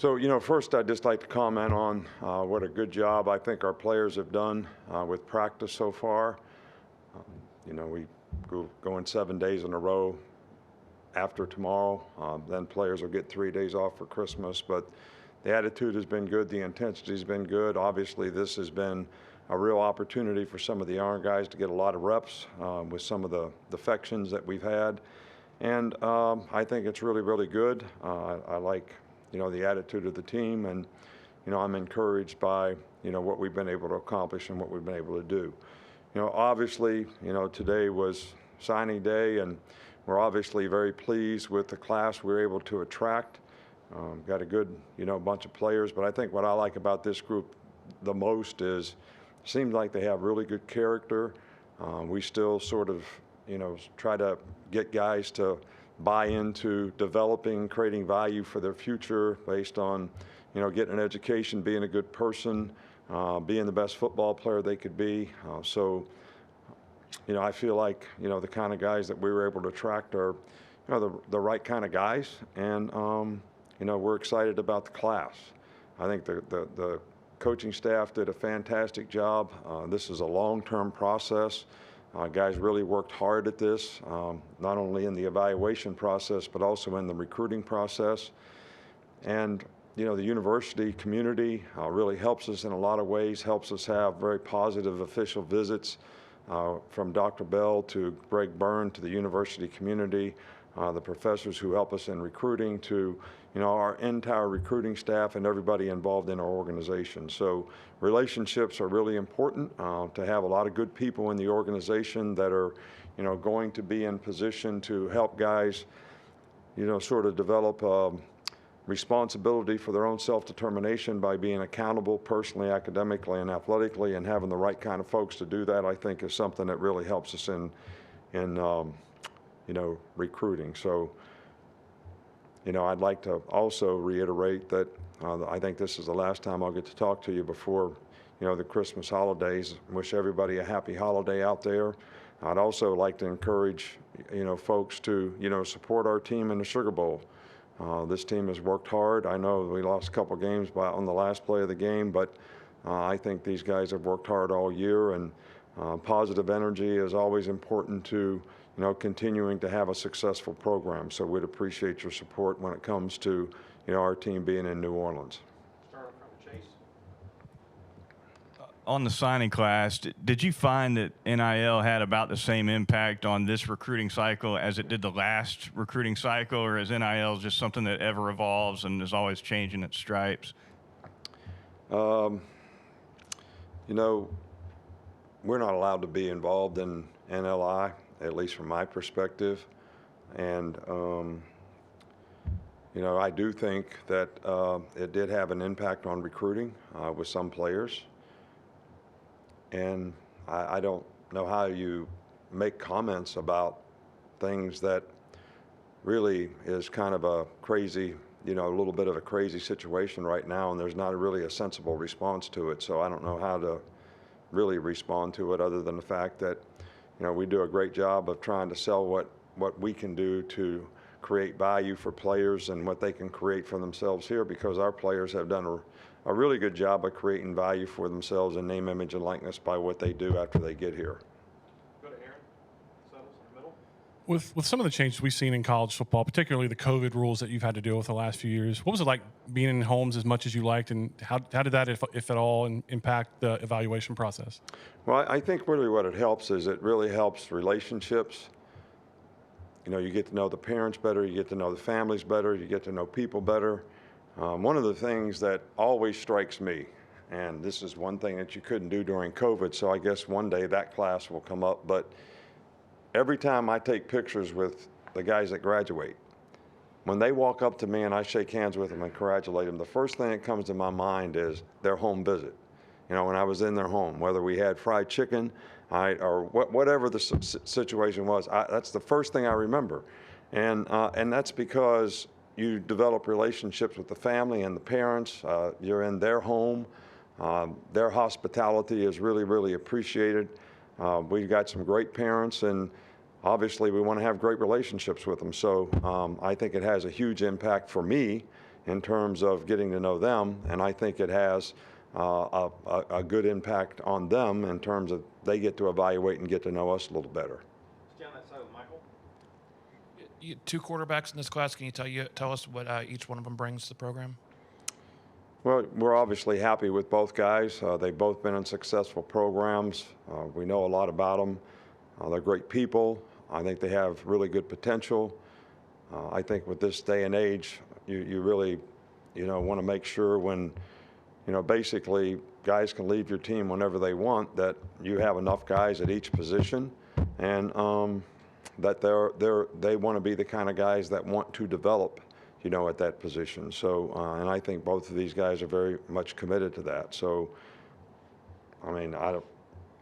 So, first I'd just like to comment on what a good job I think our players have done with practice so far. Um, we go in 7 days in a row after tomorrow. Then players will get 3 days off for Christmas. But the attitude has been good. The intensity has been good. Obviously, this has been a real opportunity for some of the younger guys to get a lot of reps with some of the defections that we've had. And I think it's really, really good. I like the attitude of the team, and I'm encouraged by what we've been able to accomplish and what we've been able to do. Obviously, today was signing day, and we're obviously very pleased with the class we were able to attract. Got a good bunch of players, but I think what I like about this group the most is it seems like they have really good character. We still sort of try to get guys to buy into developing, creating value for their future based on, getting an education, being a good person, being the best football player they could be. So, I feel like, the kind of guys that we were able to attract are, the right kind of guys. And, we're excited about the class. I think the coaching staff did a fantastic job. This is a long-term process. Guys really worked hard at this, not only in the evaluation process, but also in the recruiting process. And, the university community really helps us in a lot of ways, helps us have very positive official visits from Dr. Bell to Greg Byrne to the university community, the professors who help us in recruiting to, our entire recruiting staff and everybody involved in our organization. So relationships are really important to have a lot of good people in the organization that are, going to be in position to help guys, sort of develop responsibility for their own self-determination by being accountable personally, academically, and athletically, and having the right kind of folks to do that, I think, is something that really helps us in recruiting. So, I'd like to also reiterate that I think this is the last time I'll get to talk to you before, the Christmas holidays. Wish everybody a happy holiday out there. I'd also like to encourage, folks to, support our team in the Sugar Bowl. This team has worked hard. I know we lost a couple games on the last play of the game, but I think these guys have worked hard all year, and positive energy is always important to, continuing to have a successful program. So we'd appreciate your support when it comes to, our team being in New Orleans. Start up from Chase. On the signing class, did you find that NIL had about the same impact on this recruiting cycle as it did the last recruiting cycle, or is NIL just something that ever evolves and is always changing its stripes? We're not allowed to be involved in NLI, at least from my perspective. And, I do think that it did have an impact on recruiting with some players. And I don't know how you make comments about things that really is kind of a crazy, a little bit of a crazy situation right now, and there's not really a sensible response to it. So I don't know how to really respond to it other than the fact that, we do a great job of trying to sell what we can do to create value for players and what they can create for themselves here, because our players have done a really good job of creating value for themselves in name, image, and likeness by what they do after they get here. Go to Aaron. Settles in the middle. With some of the changes we've seen in college football, particularly the COVID rules that you've had to deal with the last few years, what was it like being in homes as much as you liked, and how did that, if at all, impact the evaluation process? Well, I think really what it helps is it really helps relationships. You get to know the parents better, you get to know the families better, you get to know people better. One of the things that always strikes me, and this is one thing that you couldn't do during COVID, so I guess one day that class will come up, but every time I take pictures with the guys that graduate, when they walk up to me and I shake hands with them and congratulate them, the first thing that comes to my mind is their home visit. When I was in their home, whether we had fried chicken, or whatever the situation was, that's the first thing I remember. And that's because you develop relationships with the family and the parents. You're in their home. Their hospitality is really, really appreciated. We've got some great parents, and obviously we want to have great relationships with them. So I think it has a huge impact for me in terms of getting to know them, and I think it has a good impact on them in terms of they get to evaluate and get to know us a little better. Stay on that side with Michael. Two quarterbacks in this class. Can you tell us what each one of them brings to the program? Well, we're obviously happy with both guys. They've both been in successful programs. We know a lot about them. They're great people. I think they have really good potential. I think with this day and age, you really, want to make sure when, basically guys can leave your team whenever they want, that you have enough guys at each position, and that they want to be the kind of guys that want to develop, at that position. So, and I think both of these guys are very much committed to that. So, I mean,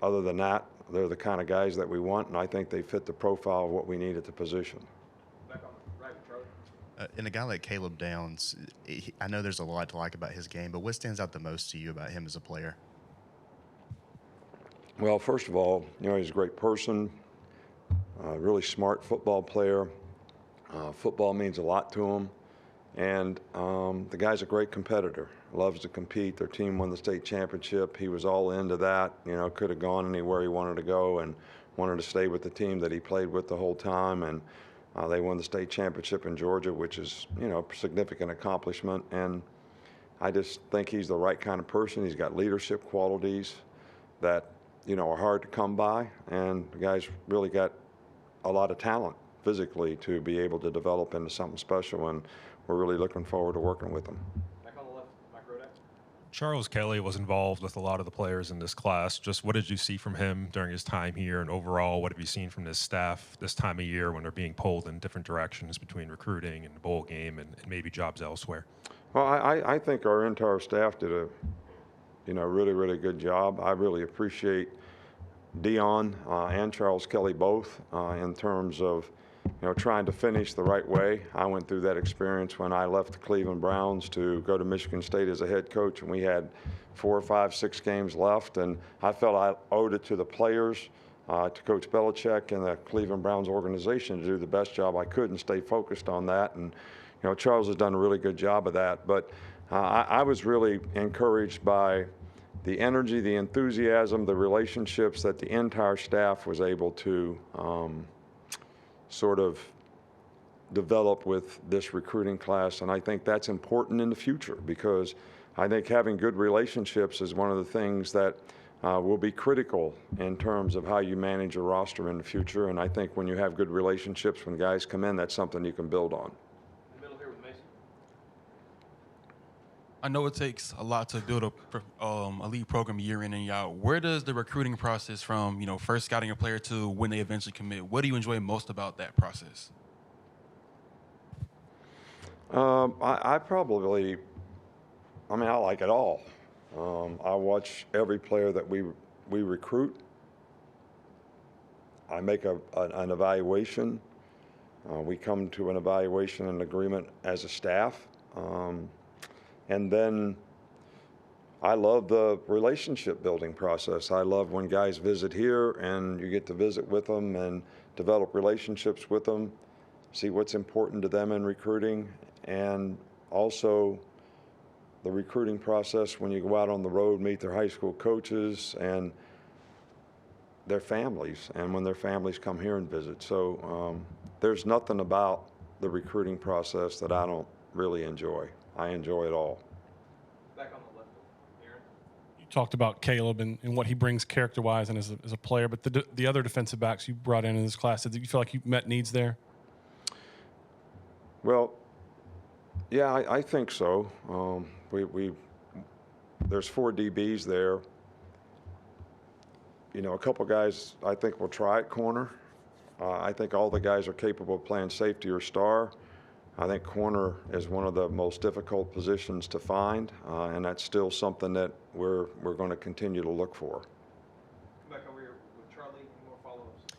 other than that, they're the kind of guys that we want, and I think they fit the profile of what we need at the position. Back on the right with Charlie. And a guy like Caleb Downs, I know there's a lot to like about his game, but what stands out the most to you about him as a player? Well, first of all, he's a great person, really smart football player. Football means a lot to him. And the guy's a great competitor, loves to compete. Their team won the state championship. He was all into that, could have gone anywhere he wanted to go and wanted to stay with the team that he played with the whole time. And they won the state championship in Georgia, which is, a significant accomplishment. And I just think he's the right kind of person. He's got leadership qualities that, are hard to come by. And the guy's really got a lot of talent physically to be able to develop into something special. And we're really looking forward to working with him. Back on the left, Mike Rodak. Charles Kelly was involved with a lot of the players in this class. Just what did you see from him during his time here, and overall, what have you seen from this staff this time of year when they're being pulled in different directions between recruiting and the bowl game and maybe jobs elsewhere? Well, I think our entire staff did a, really, really good job. I really appreciate Dion and Charles Kelly both in terms of, trying to finish the right way. I went through that experience when I left the Cleveland Browns to go to Michigan State as a head coach, and we had 4, 5, 6 games left, and I felt I owed it to the players, to Coach Belichick and the Cleveland Browns organization to do the best job I could and stay focused on that. And Charles has done a really good job of that. But I was really encouraged by the energy, the enthusiasm, the relationships that the entire staff was able to sort of develop with this recruiting class. And I think that's important in the future, because I think having good relationships is one of the things that will be critical in terms of how you manage a roster in the future. And I think when you have good relationships when guys come in, that's something you can build on. In the middle here with Mason. I know it takes a lot to build a league program year in and year out. Where does the recruiting process from, first scouting a player to when they eventually commit, what do you enjoy most about that process? I like it all. I watch every player that we recruit. I make an evaluation. We come to an evaluation and agreement as a staff. And then I love the relationship building process. I love when guys visit here and you get to visit with them and develop relationships with them, see what's important to them in recruiting, and also the recruiting process when you go out on the road, meet their high school coaches and their families, and when their families come here and visit. So there's nothing about the recruiting process that I don't really enjoy. I enjoy it all. Back on the left, Aaron. You talked about Caleb and what he brings character-wise and as a player, but the other defensive backs you brought in this class, did you feel like you met needs there? Well, yeah, I think so. There's 4 DBs there. A couple guys I think will try at corner. I think all the guys are capable of playing safety or star. I think corner is one of the most difficult positions to find, and that's still something that we're going to continue to look for. Come back over here with Charlie. Any more follow-ups?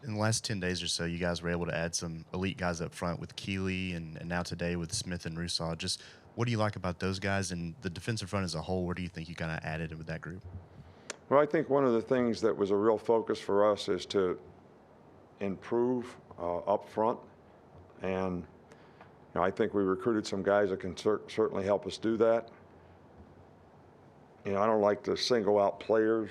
In the last 10 days or so, you guys were able to add some elite guys up front with Keeley and now today with Smith and Rousseau. Just what do you like about those guys and the defensive front as a whole? Where do you think you kind of added with that group? Well, I think one of the things that was a real focus for us is to improve up front. And I think we recruited some guys that can certainly help us do that. I don't like to single out players,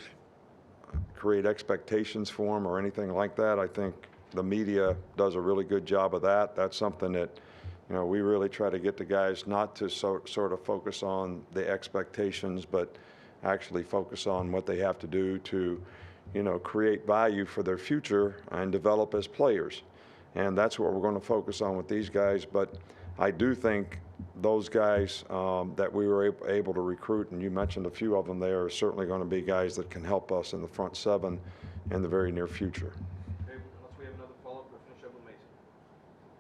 create expectations for them or anything like that. I think the media does a really good job of that. That's something that, we really try to get the guys not to sort of focus on the expectations, but actually focus on what they have to do to, create value for their future and develop as players. And that's what we're going to focus on with these guys. But I do think those guys that we were able to recruit, and you mentioned a few of them there, are certainly going to be guys that can help us in the front seven in the very near future. Okay, unless we have another follow-up, we'll finish up with Mason.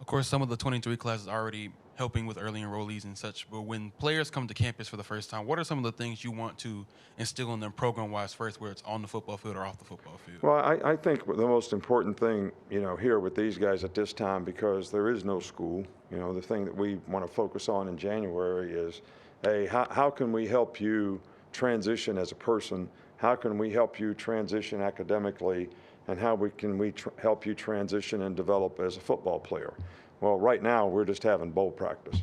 Of course, some of the 23 classes are already helping with early enrollees and such, but when players come to campus for the first time, what are some of the things you want to instill in them program-wise first, whether it's on the football field or off the football field? Well, I think the most important thing, here with these guys at this time, because there is no school, the thing that we want to focus on in January is, hey, how can we help you transition as a person? How can we help you transition academically? And how can we help you transition and develop as a football player? Well, right now, we're just having bowl practice.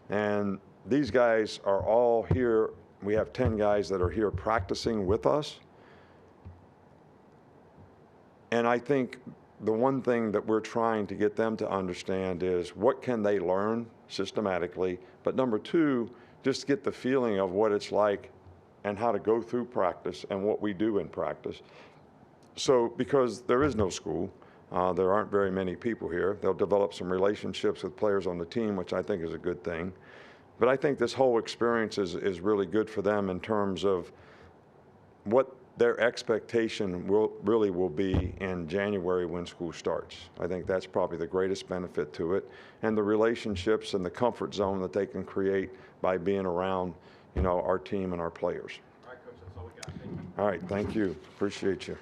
And these guys are all here. We have 10 guys that are here practicing with us. And I think the one thing that we're trying to get them to understand is what can they learn systematically, but number two, just get the feeling of what it's like and how to go through practice and what we do in practice. So because there is no school, there aren't very many people here. They'll develop some relationships with players on the team, which I think is a good thing. But I think this whole experience is really good for them in terms of what their expectation will be in January when school starts. I think that's probably the greatest benefit to it, and the relationships and the comfort zone that they can create by being around, our team and our players. All right, Coach, that's all we got. Thank you. All right, thank you. Appreciate you.